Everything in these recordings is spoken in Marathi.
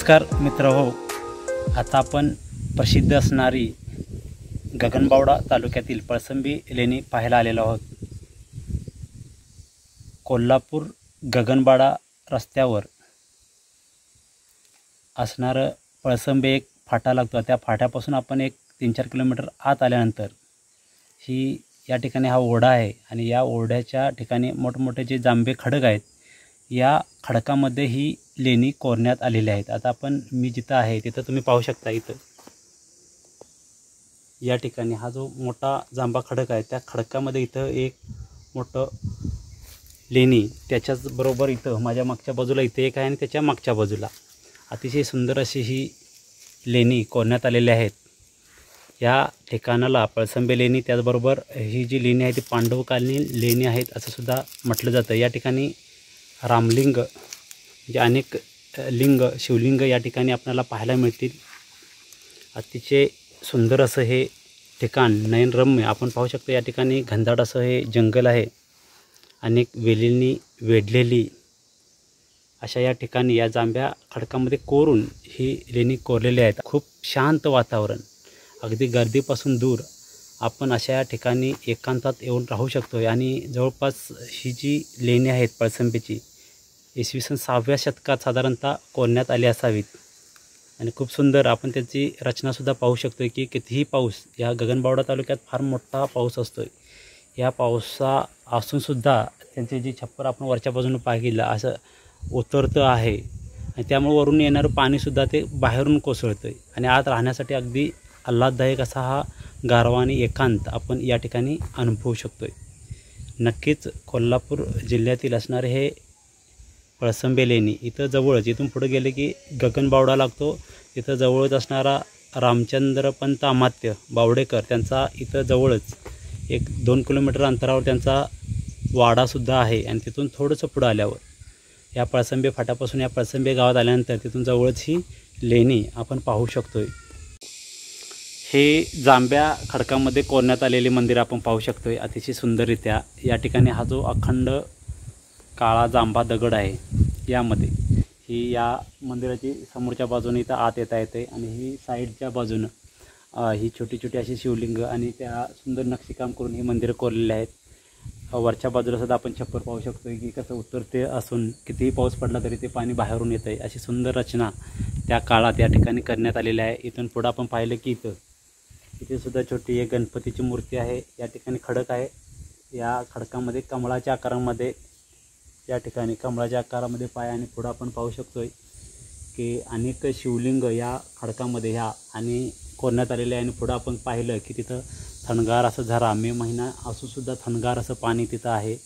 नमस्कार मित्रहो, आता आपण प्रसिद्ध असणारी गगनबावडा तालुक्यातील पळसंबी लेणी पाहायला आलेलो आहोत। कोल्हापूर गगनबावडा रस्त्यावर असणारं पळसंबी एक फाटा लागतो। त्या फाट्यापासून आपण एक 3-4 किलोमीटर आत आल्यानंतर ही या ठिकाणी हा ओढा आहे आणि या ओढ्याच्या ठिकाणी मोठमोठे जे जांभे खडक आहेत, या खडकामध्ये ही लेणी कोरण्यात आलेली आहेत। आता आपण मी जिथं आहे तिथं तुम्ही पाहू शकता, इथं या ठिकाणी हा जो मोठा जांभा खडक आहे, त्या खडकामध्ये इथं एक मोठं लेणी, त्याच्याच बरोबर इथं माझ्या मागच्या बाजूला इथे एक आहे आणि त्याच्या मागच्या बाजूला अतिशय सुंदर अशी ही लेणी कोरण्यात आलेली आहेत। या ठिकाणाला पळसंबी लेणी, त्याचबरोबर ही जी लेणी आहे ती पांडवकालीन लेणी आहेत असं सुद्धा म्हटलं जातं। या ठिकाणी रामलिंग म्हणजे अनेक लिंग, शिवलिंग या ठिकाणी आपल्याला पाहायला मिळतील। अतिशय सुंदर असं हे ठिकाण, नयनरम्य आपण पाहू शकतो। या ठिकाणी घनदाट असं हे जंगल आहे, अनेक वेलींनी वेढलेली अशा या ठिकाणी या जांभ्या खडकामध्ये कोरून ही लेणी कोरलेली आहेत। खूप शांत वातावरण, अगदी गर्दीपासून दूर आपण अशा या ठिकाणी एकांतात येऊन राहू शकतो। आणि जवळपास ही जी लेणी आहेत पळसंबीची, इसवी सन 6व्या शतकात साधारणतः कोरण्यात आली असावीत आणि खूप सुंदर आपण त्याची रचनासुद्धा पाहू शकतो की कितीही पाऊस, या गगनबावडा तालुक्यात फार मोठा पाऊस असतो। या पावसा असूनसुद्धा त्यांचे जे छप्पर आपण वरच्या बाजूने पाहिलं असं उतरतं आहे आणि त्यामुळे वरून येणारं पाणीसुद्धा ते बाहेरून कोसळतं आहे आणि आत राहण्यासाठी अगदी आल्हाददायक असा हा गारवा आणि एकांत आपण या ठिकाणी अनुभवू शकतो आहे। नक्कीच कोल्हापूर जिल्ह्यातील असणारे हे पळसंबी लेणी, इथं जवळच, इथून पुढे गेले की गगनबावडा लागतो, इथं जवळच असणारा रामचंद्रपंत अमात्य बावडेकर त्यांचा इथं जवळच 1-2 किलोमीटर अंतरावर त्यांचा वाडासुद्धा आहे। आणि तिथून थोडंसं पुढं आल्यावर या पळसंबी फाट्यापासून या पळसंबी गावात आल्यानंतर तिथून जवळच ही लेणी आपण पाहू शकतो आहे। हे जांभ्या खडकामध्ये कोरण्यात आलेले मंदिर आपण पाहू शकतो आहे अतिशय सुंदररित्या। या ठिकाणी हा जो अखंड काळा जांभा दगड आहे, यामध्ये ही या मंदिराची समोरच्या बाजूने इथं आत येता येते आणि ही साईडच्या बाजूनं ही छोटी छोटी अशी शिवलिंग आणि त्या सुंदर नक्षीकाम करून ही मंदिरं कोरलेली आहेत। वरच्या बाजूला सुद्धा आपण छप्पर पाहू शकतो की कसं उतरते असून कितीही पाऊस पडला तरी ते पाणी बाहेरून येतं आहे, अशी सुंदर रचना त्या काळात या ठिकाणी करण्यात आलेली आहे। इथून पुढं आपण पाहिलं की इथे सुद्धा छोटी एक गणपतीची मूर्ती आहे। या ठिकाणी खडक आहे, या खडकामध्ये कमळाच्या आकारामध्ये, या ठिकाणी कमळाच्या आकारामध्ये पाय, आणि पुढं आपण पाहू शकतोय की अनेक शिवलिंग या खडकामध्ये ह्या आणि कोरण्यात आलेले आहे। आणि पुढं आपण पाहिलं की तिथं थंडगार असं झरा, मे महिना असूनसुद्धा थंडगार असं पाणी तिथं आहे।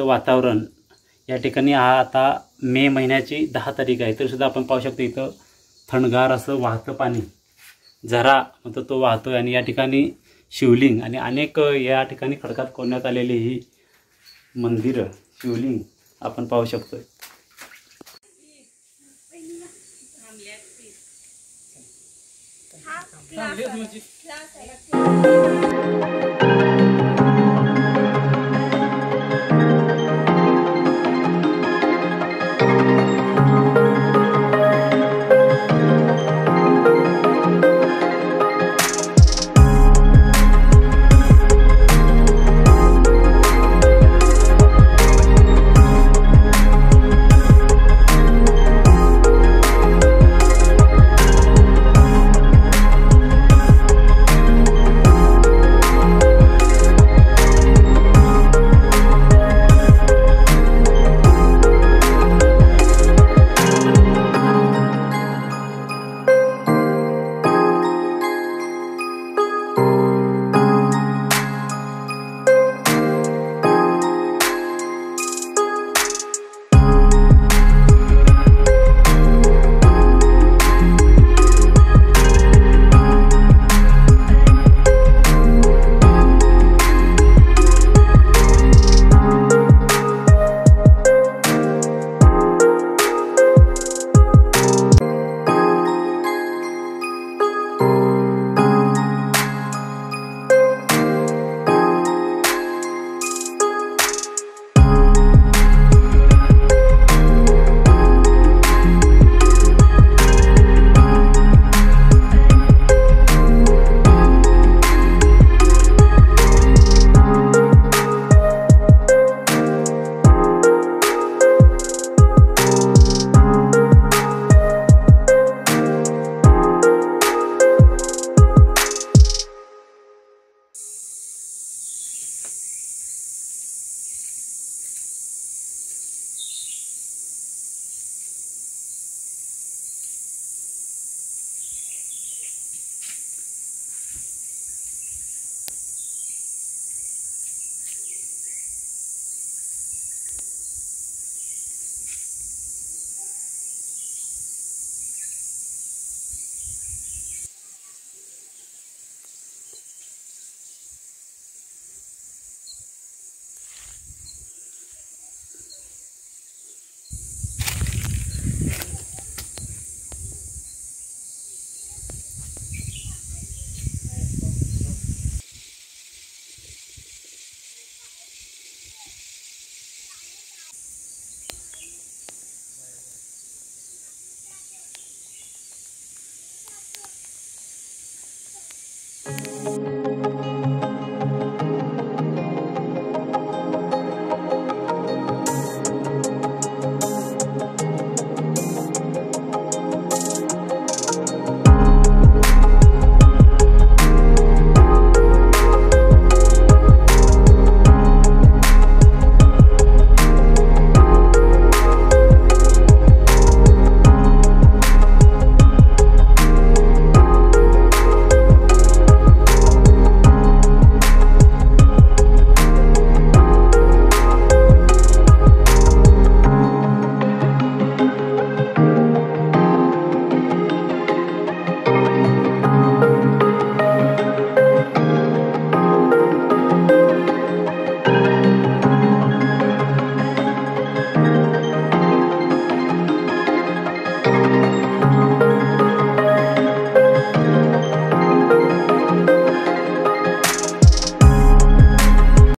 वातावरण या ठिकाणी आता मे महिन्याची 10 तारीख आहे, तरीसुद्धा आपण पाहू शकतो इथं थंडगार असं वाहतं पाणी, झरा म्हणतो तो वाहतोय. आणि या ठिकाणी शिवलिंग आणि अनेक या ठिकाणी खडकात कोरण्यात आलेली ही मंदिरं, शिवलिंग आपण पाहू शकतोय.